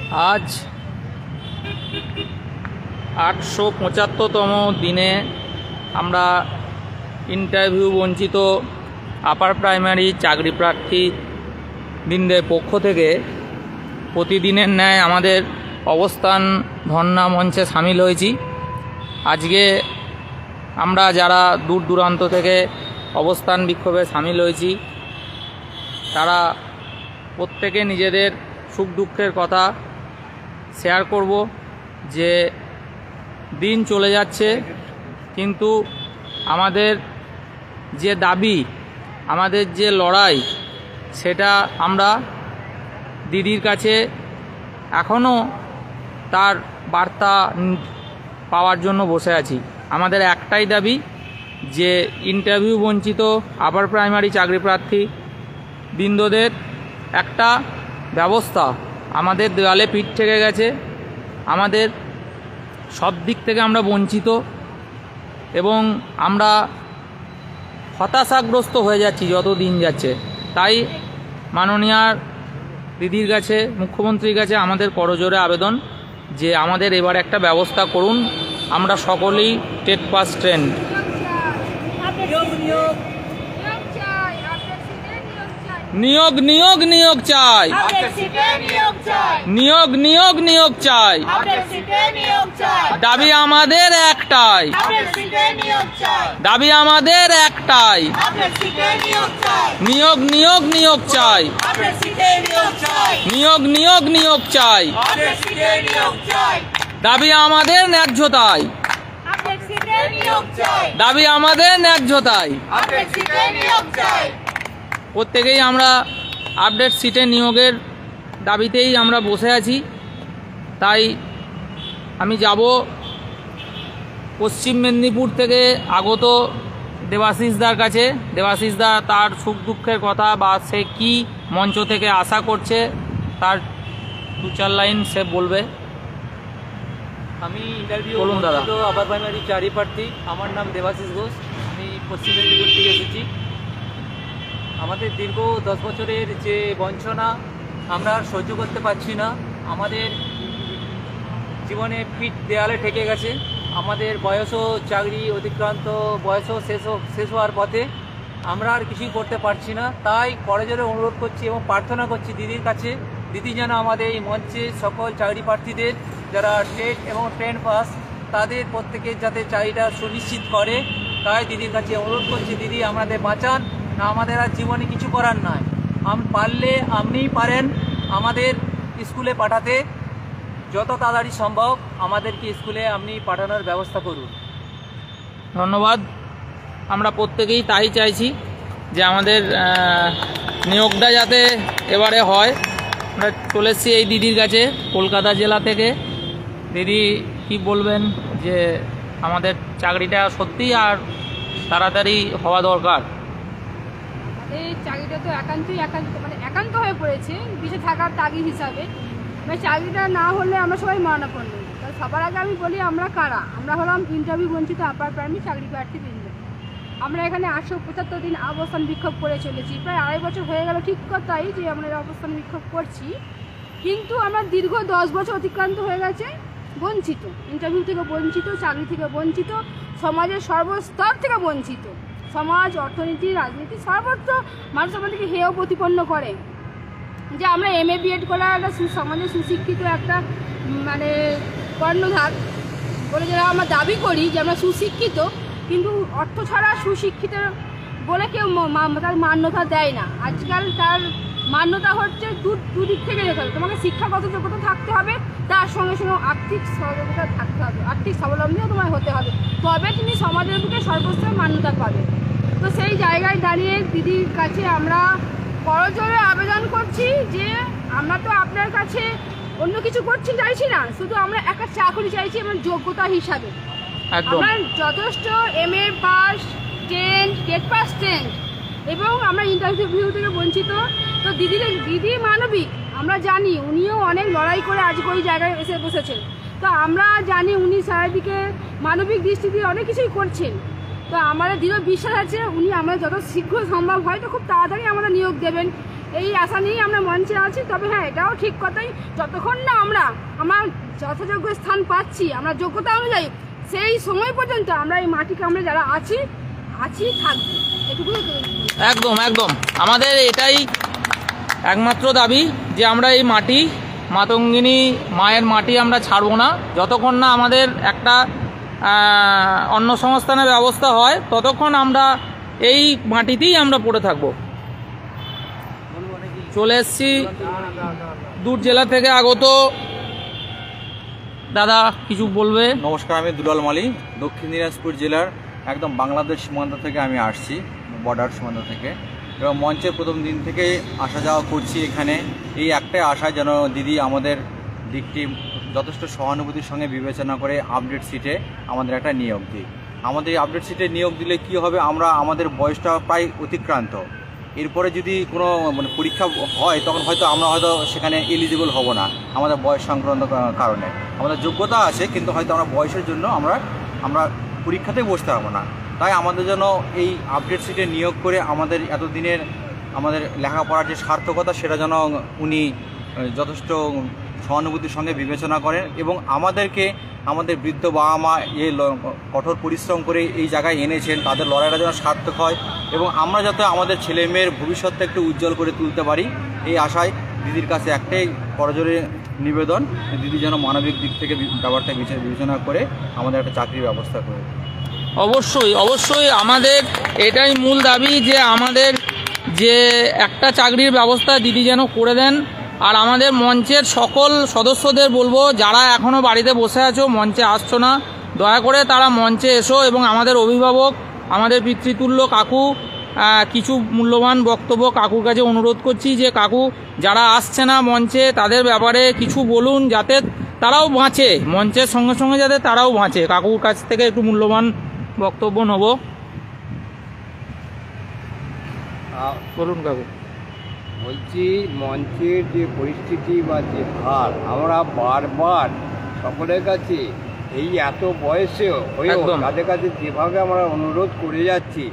আজ 875তম দিনে আমরা ইন্টারভিউ বঞ্চিত আপার প্রাইমারি চাকরি প্রার্থী বৃন্দের পক্ষ থেকে প্রতিদিনের ন্যায় আমাদের অবস্থান ধর্ণা মঞ্চে সামিল হয়েছি। আজকে আমরা যারা দূর দূরান্ত থেকে অবস্থান বিক্ষোভে সামিল হয়েছি তারা প্রত্যেকে নিজেদের সুখ দুঃখের কথা শেয়ার করব। যে দিন চলে যাচ্ছে কিন্তু আমাদের যে দাবি, আমাদের যে লড়াই, সেটা আমরা দিদির কাছে এখনও তার বার্তা পাওয়ার জন্য বসে আছি। আমাদের একটাই দাবি যে ইন্টারভিউ বঞ্চিত আপার প্রাইমারি চাকরি প্রার্থী বৃন্দদের একটা ব্যবস্থা। আমাদের দেওয়ালে পিঠ থেকে গেছে, আমাদের সব দিক থেকে আমরা বঞ্চিত এবং আমরা হতাশাগ্রস্ত হয়ে যাচ্ছি যত দিন যাচ্ছে। তাই মাননীয় দিদির কাছে, মুখ্যমন্ত্রীর কাছে আমাদের করজোড়ে আবেদন যে আমাদের এবার একটা ব্যবস্থা করুন। আমরা সকলেই টেট পাস ট্রেন্ড। নিয়োগ নিয়োগ নিয়োগ চাই, নিয়োগ নিয়োগ নিয়োগ চাই। দাবি আমাদের একটাই, দাবি আমাদের একটাই, নিয়োগ নিয়োগ নিয়োগ চাই, নিয়োগ নিয়োগ নিয়োগ চাই। দাবি আমাদের ন্যায্যতাই, দাবি আমাদের ন্যায্যতাই। প্রত্যেকেই আমরা আপডেট সিটে নিয়োগের দাবিতেই আমরা বসে আছি। তাই আমি যাব পশ্চিম মেদিনীপুর থেকে আগত দেবাশিসদার কাছে। দেবাশিসদা তার সুখ দুঃখের কথা বা সে কি মঞ্চ থেকে আশা করছে তার 2-4 লাইন সে বলবে। আমি ইন্টারভিউ বলুন দাদা। আপার প্রাইমারি চাকরি প্রার্থী, আমার নাম দেবাশিস ঘোষ, আমি পশ্চিম মেদিনীপুর থেকে এসেছি। আমাদের দীর্ঘ 10 বছরের যে বঞ্চনা আমরা আর সহ্য করতে পারছি না। আমাদের জীবনে পিঠ দেয়ালে ঠেকে গেছে। আমাদের বয়সও চাকরি অতিক্রান্ত, বয়সও শেষ হওয়ার পথে। আমরা আর কিছুই করতে পারছি না। তাই করজোড়ে অনুরোধ করছি এবং প্রার্থনা করছি দিদির কাছে, দিদি যেন আমাদের এই মঞ্চে সকল চাকরি প্রার্থীদের যারা টেট এবং ট্রেন পাস তাদের প্রত্যেকের যাতে চাকরিটা সুনিশ্চিত করে। তাই দিদির কাছে অনুরোধ করছি, দিদি আমাদের বাঁচান, না আমাদের আর জীবনে কিছু করার নয়। পারলে আপনিই পারেন আমাদের স্কুলে পাঠাতে, যত তাড়াতাড়ি সম্ভব আমাদেরকে স্কুলে আপনি পাঠানোর ব্যবস্থা করুন। ধন্যবাদ। আমরা প্রত্যেকেই তাই চাইছি যে আমাদের নিয়োগটা যাতে এবারে হয়। আমরা চলে এসেছি এই দিদির কাছে কলকাতা জেলা থেকে। দিদি কি বলবেন যে আমাদের চাকরিটা সত্যিই আর তাড়াতাড়ি হওয়া দরকার? এই চাকরিটা তো একান্ত হয়ে পড়েছে পিছিয়ে থাকার তাগিদ হিসাবে। চাকরিটা না হলে আমরা সবাই মরণাপন্ন। তাই সবার আগে আমি বলি আমরা কারা। আমরা হলাম ইন্টারভিউ বঞ্চিত আপার প্রাইমারি চাকরি প্রার্থী বৃন্দ। আমরা এখানে 875 দিন অবস্থান বিক্ষোভ করে চলেছি। প্রায় 2.5 বছর হয়ে গেল, ঠিক কথাই যে আমরা অবস্থান বিক্ষোভ করছি। কিন্তু আমরা দীর্ঘ 10 বছর অতিক্রান্ত হয়ে গেছে বঞ্চিত, ইন্টারভিউ থেকে বঞ্চিত, চাকরি থেকে বঞ্চিত, সমাজের সর্বস্তর থেকে বঞ্চিত। সমাজ, অর্থনীতি, রাজনীতি সর্বত্র মানুষ আমাদেরকে হেয় প্রতিপন্ন করে। যে আমরা MA BEd করা একটা সমাজে সুশিক্ষিত একটা কর্ণধার বলে যারা আমরা দাবি করি যে আমরা সুশিক্ষিত, কিন্তু অর্থ ছাড়া সুশিক্ষিত বলে কেউ তার মান্যতা দেয় না। আজকাল তার মান্যতা হচ্ছে দুদিক থেকে দেখতে হবে। তোমাকে শিক্ষাগত যোগ্যতা থাকতে হবে, তার সঙ্গে সঙ্গে আর্থিক সহযোগিতা থাকতে হবে, আর্থিক স্বাবলম্বীও তোমার হতে হবে, তবে তুমি সমাজের বুকে সর্বস্তরে মান্যতা পাবে। তো সেই জায়গায় দাঁড়িয়ে দিদির কাছে আমরা করজোড়ে আবেদন করছি যে আমরা তো আপনার কাছে অন্য কিছু চাইছি না, শুধু আমরা একটা চাকরি চাইছি আমার যোগ্যতা হিসাবে। আমরা যথেষ্ট MA পাস, টেট পাস এবং আমরা ইন্টারভিউ থেকে বঞ্চিত। তো দিদি মানবিক, আমরা জানি উনিও অনেক লড়াই করে আজকে ওই জায়গায় এসে বসেছেন। তো আমরা জানি উনি চারিদিকে মানবিক দৃষ্টি দিয়ে অনেক কিছুই করছেন। তো আমাদের দৃঢ় বিশ্বাস আছে উনি আমাদের যত শীঘ্র সম্ভব হয়তো খুব তাড়াতাড়ি আমাদের নিয়োগ দেবেন। এই আশা নিয়েই আমরা মঞ্চে আছি। তবে হ্যাঁ, এটাও ঠিক কথাই, যতক্ষণ না আমরা যথাযোগ্য স্থান পাচ্ছি, আমরা যোগ্যতা অনুযায়ী, সেই সময় পর্যন্ত আমরা এই মাটিকে আমরা যারা আছি থাকবো, এটুকু। একদম একদম, আমাদের এটাই একমাত্র দাবি যে আমরা এই মাটি, মাতঙ্গিনী মায়ের মাটি আমরা ছাড়বো না। যতক্ষণ না আমাদের একটা অন্ন সংস্থানের ব্যবস্থা হয়, ততক্ষণ আমরা এই মাটিতেই আমরা পড়ে থাকবো। চলে এসছি দূর জেলা থেকে আগত দাদা, কিছু বলবে? নমস্কার, আমি দুলাল মালি, দক্ষিণ দিনাজপুর জেলার একদম বাংলাদেশ সীমান্ত থেকে আমি আসছি, বর্ডার সীমান্ত থেকে। এবং মঞ্চের প্রথম দিন থেকে আসা যাওয়া করছি এখানে, এই একটাই আশা যেন দিদি আমাদের দিকটি যথেষ্ট সহানুভূতির সঙ্গে বিবেচনা করে আপডেট সিটে আমাদের একটা নিয়োগ দিই। আমাদের এই আপডেট সিটে নিয়োগ দিলে কি হবে, আমাদের বয়সটা প্রায় অতিক্রান্ত, এরপরে যদি কোনো পরীক্ষা হয় তখন হয়তো আমরা সেখানে এলিজিবল হব না, আমাদের বয়স সংক্রান্ত কারণে। আমাদের যোগ্যতা আছে, কিন্তু হয়তো আমরা বয়সের জন্য আমরা পরীক্ষাতেই বসতে পারবো না। তাই আমাদের যেন এই আপডেট সিটে নিয়োগ করে আমাদের এতদিনের আমাদের লেখাপড়ার যে সার্থকতা, সেটা যেন উনি যথেষ্ট সহানুভূতির সঙ্গে বিবেচনা করেন এবং আমাদেরকে, আমাদের বৃদ্ধ বাবা মা এই কঠোর পরিশ্রম করে এই জায়গায় এনেছেন, তাদের লড়াইটা যেন সার্থক হয় এবং আমরা যাতে আমাদের ছেলে মেয়ের ভবিষ্যৎটা একটু উজ্জ্বল করে তুলতে পারি, এই আশায় দিদির কাছে একটাই করজোড়ে নিবেদন, দিদি যেন মানবিক দিক থেকে ব্যাপারটা বিবেচনা করে আমাদের একটা চাকরির ব্যবস্থা করে। অবশ্যই অবশ্যই, আমাদের এটাই মূল দাবি যে আমাদের যে একটা চাকরির ব্যবস্থা দিদি যেন করে দেন। আর আমাদের মঞ্চের সকল সদস্যদের বলবো, যারা এখনও বাড়িতে বসে আছো, মঞ্চে আসছো না, দয়া করে তারা মঞ্চে এসো এবং আমাদের অভিভাবক, আমাদের পিতৃতুল্য কাকু, কিছু মূল্যবান বক্তব্য কাকুর কাছে অনুরোধ করছি যে কাকু, যারা আসছে না মঞ্চে তাদের ব্যাপারে কিছু বলুন, যাতে তারাও বাঁচে, মঞ্চের সঙ্গে সঙ্গে যাতে তারাও বাঁচে। কাকুর কাছ থেকে একটু মূল্যবান বক্তব্য নেব, বলুন কাকু। বলছি, মঞ্চের যে পরিস্থিতি বা যে হার, আমরা বারবার সকলের কাছে এই এত বয়সেও হয়েও তাদের কাছে যেভাবে আমরা অনুরোধ করে যাচ্ছি,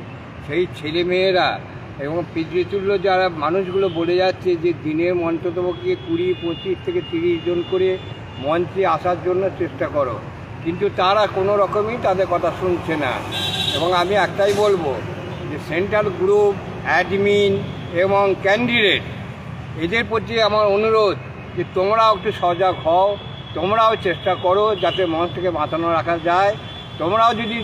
সেই ছেলেমেয়েরা এবং পিতৃতুল্য যারা মানুষগুলো বলে যাচ্ছে যে দিনের অন্ততপক্ষে 20, 25 থেকে 30 জন করে মঞ্চে আসার জন্য চেষ্টা করো, কিন্তু তারা কোনো রকমই তাদের কথা শুনছে না। এবং আমি একটাই বলবো যে সেন্ট্রাল গ্রুপ, অ্যাডমিন এবং ক্যান্ডিডেট, এদের প্রতি আমার অনুরোধ যে তোমরাও একটু সজাগ হও, তোমরাও চেষ্টা করো যাতে মঞ্চটাকে বাঁচানো রাখা যায়। তোমরাও যদি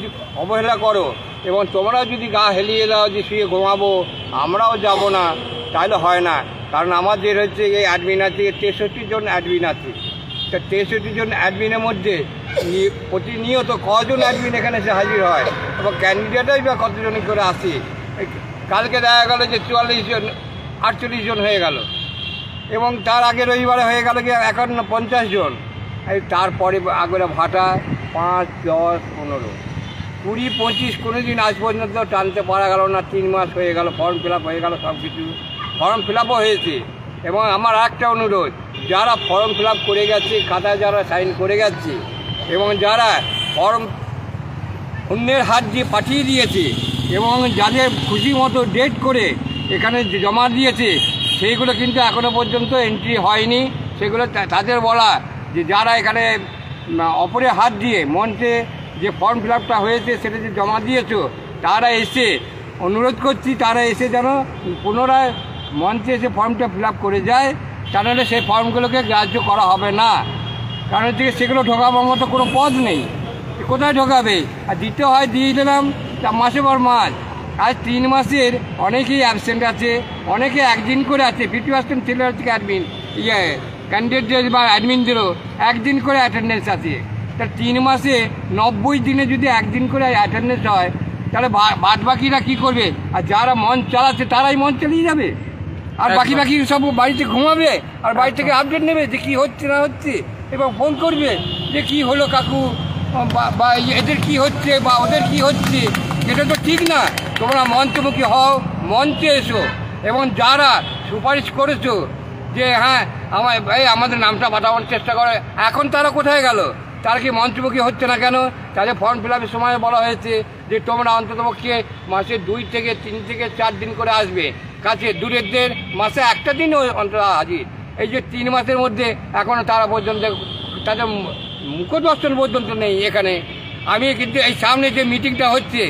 অবহেলা করো এবং তোমরাও যদি গা হেলিয়ে দাও যে শুয়ে ঘুমাবো, আমরাও যাব না, তাহলে হয় না। কারণ আমাদের হচ্ছে এই অ্যাডমিন আছে 63 জন অ্যাডমিন আছে। তা 63 জন অ্যাডমিনের মধ্যে প্রতিনিয়ত কজন অ্যাডমিন এখানে এসে হাজির হয় এবং ক্যান্ডিডেটই বা কতজন করে আসে। কালকে দেখা গেল যে 44 জন, 48 জন হয়ে গেল এবং তার আগে রবিবারে হয়ে গেল কি 51-50 জন। তারপরে আগের ভাটা 5, 10, 15, 20, 25 কোনো দিন আজ পর্যন্ত টানতে পারা গেল না। 3 মাস হয়ে গেল, ফর্ম ফিল আপ হয়ে গেল, সব কিছু ফর্ম ফিল আপও হয়েছে। এবং আমার একটা অনুরোধ, যারা ফর্ম ফিল আপ করে গেছে, খাতায় যারা সাইন করে গেছে এবং যারা ফর্ম অন্যের হাত দিয়ে পাঠিয়ে দিয়েছে এবং যাদের খুশি মতো ডেট করে এখানে জমা দিয়েছে, সেইগুলো কিন্তু এখনও পর্যন্ত এন্ট্রি হয়নি। সেগুলো তাদের বলা যে যারা এখানে অপরের হাত দিয়ে মঞ্চে যে ফর্ম ফিল আপটা হয়েছে সেটা যে জমা দিয়েছো, তারা এসে, অনুরোধ করছি তারা এসে যেন পুনরায় মঞ্চে এসে ফর্মটা ফিল আপ করে যায়, তাহলে সেই ফর্মগুলোকে গ্রাহ্য করা হবে না। কারণ হচ্ছে সেগুলো ঢোকাবার মতো কোনো পথ নেই, কোথায় ঢোকাবে? আর দিতে হয় দিয়ে দিলাম, তা মাসে পর মাস। আজ 3 মাসের অনেকেই অ্যাবসেন্ট আছে, অনেকে একদিন করে আছে। 50% ছেলে হচ্ছে অ্যাডমিন, ক্যান্ডিডেট বা অ্যাডমিনদেরও একদিন করে অ্যাটেন্ডেন্স আছে। তা 3 মাসে 90 দিনে যদি একদিন করে অ্যাটেন্ডেন্স হয়, তাহলে বাদ বাকিরা কী করবে? আর যারা মঞ্চ চালাচ্ছে তারাই মঞ্চ চালিয়ে যাবে, আর বাকি সব বাড়িতে ঘুমাবে আর বাড়ি থেকে আপডেট নেবে যে কী হচ্ছে না হচ্ছে, এবং ফোন করবে যে কী হলো কাকু, বা এদের কি হচ্ছে বা ওদের কি হচ্ছে। এটা তো ঠিক না। তোমরা মঞ্চমুখী হও, মঞ্চে এসো এবং যারা সুপারিশ করেছো যে হ্যাঁ আমাদের নামটা পাঠানোর চেষ্টা করে, এখন তারা কোথায় গেল? তারা কি মঞ্চমুখী হচ্ছে না কেন? তাদের ফর্ম ফিল আপের সময় বলা হয়েছে যে তোমরা অন্ততপক্ষে মাসে 2 থেকে 3 থেকে 4 দিন করে আসবে। কাছে দূরেরদের মাসে একটা দিন অন্তত হাজির। এই যে 3 মাসের মধ্যে এখনও তারা পর্যন্ত তাদের মুখদর্শন পর্যন্ত নেই এখানে। আমি কিন্তু এই সামনে যে মিটিংটা হচ্ছে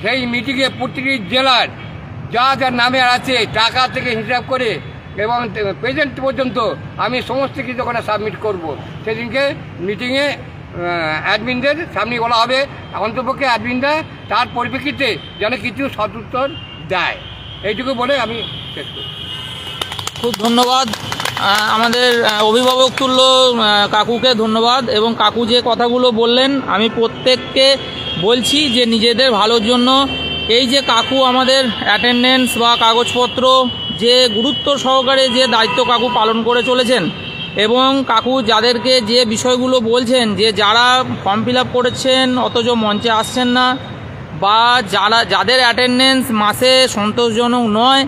সেই মিটিংয়ে প্রতিটি জেলার যা যা নামে আছে টাকা থেকে হিসাব করে এবং প্রেজেন্ট পর্যন্ত আমি সমস্ত কিছু ওখানে সাবমিট করব। সেদিনকে মিটিংয়ে অ্যাডমিনদের সামনে বলা হবে, অন্তপক্ষে অ্যাডমিনরা তার পরিপ্রেক্ষিতে যেন কিছু সদুত্তর দেয়। এইটুকু বলে আমি শেষ করি। খুব ধন্যবাদ আমাদের অভিভাবক তুল্য কাকুকে ধন্যবাদ। এবং কাকু যে কথাগুলো বললেন আমি প্রত্যেককে বলছি যে নিজেদের ভালোর জন্য এই যে কাকু আমাদের অ্যাটেন্ডেন্স বা কাগজপত্র যে গুরুত্ব সহকারে যে দায়িত্ব কাকু পালন করে চলেছেন, এবং কাকু যাদেরকে যে বিষয়গুলো বলছেন যে যারা ফর্ম ফিল আপ করেছেন অথচ মঞ্চে আসছেন না, বা যাদের অ্যাটেন্ডেন্স মাসে সন্তোষজনক নয়,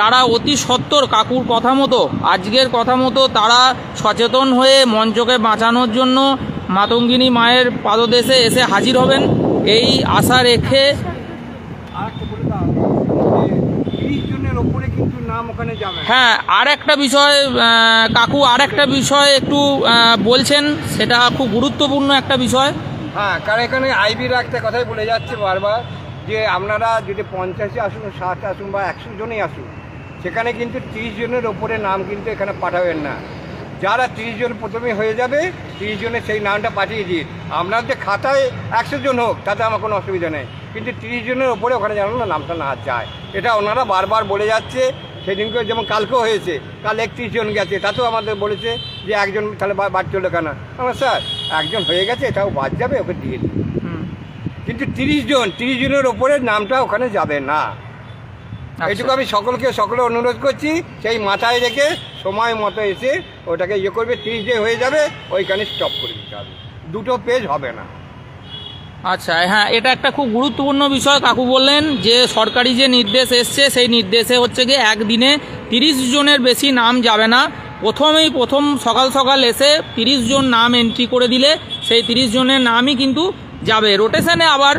তারা অতি সত্বর কাকুর কথা মতো, আজকের কথা মতো তারা সচেতন হয়ে মঞ্চকে বাঁচানোর জন্য মাতঙ্গিনী মায়ের পাদদেশে এসে হাজির হবেন এই আশা রেখে। হ্যাঁ, আর একটা বিষয় কাকু আর একটা বিষয় একটু বলছেন, সেটা খুব গুরুত্বপূর্ণ একটা বিষয়। হ্যাঁ, কারণ এখানে আইবির একটা কথাই বলে যাচ্ছে বারবার যে আপনারা যদি 50 আসুন, 60 আসুন বা 100 জনই আসুন, সেখানে কিন্তু 30 জনের ওপরে নাম কিন্তু এখানে পাঠাবেন না। যারা 30 জন প্রথমে হয়ে যাবে 30 জনের সেই নামটা পাঠিয়ে দিন। আপনাদের খাতায় 100 জন হোক, তাতে আমার কোনো অসুবিধা নেই, কিন্তু 30 জনের ওপরে ওখানে যেন নামটা না যায়, এটা ওনারা বারবার বলে যাচ্ছে। সেদিনকে যেমন কালকেও হয়েছে, কাল 31 জন গেছে, তাতেও আমাদের বলেছে যে একজন তাহলে বাদ চলে কেন। আমরা স্যার একজন হয়ে গেছে, এটাও বাদ যাবে, ওকে দিয়ে দিন। কিন্তু 30 জনের ওপরে নামটা ওখানে যাবে না। এইটুকু আমি সকলে অনুরোধ করছি, সেই মাথায় রেখে সময় মতো এসে ওটাকে ইয়ে করবে। 30 যে হয়ে যাবে ওইখানে স্টপ করে দিতে হবে, 2টো পেজ হবে না। আচ্ছা, হ্যাঁ, এটা একটা খুব গুরুত্বপূর্ণ বিষয় কাকু বললেন যে সরকারি যে নির্দেশ এসছে সেই নির্দেশে হচ্ছে গিয়ে একদিনে 30 জনের বেশি নাম যাবে না। প্রথম সকাল এসে 30 জন নাম এন্ট্রি করে দিলে সেই 30 জনের নামই কিন্তু যাবে। রোটেশনে আবার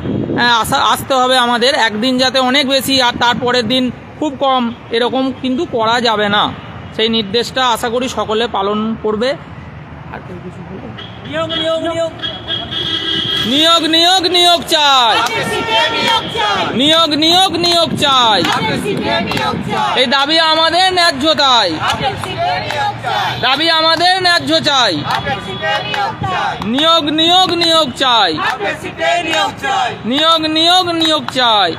আসতে হবে আমাদের, একদিন যাতে অনেক বেশি আর তারপরের দিন খুব কম, এরকম কিন্তু করা যাবে না। সেই নির্দেশটা আশা করি সকলে পালন করবে। আর কিছু নিয়োগ চাই, নিয়োগ চাই, এই দাবি আমাদের ন্যায্য চাই, দাবি আমাদের ন্যায্য চাই, নিয়োগ চাই, নিয়োগ চাই।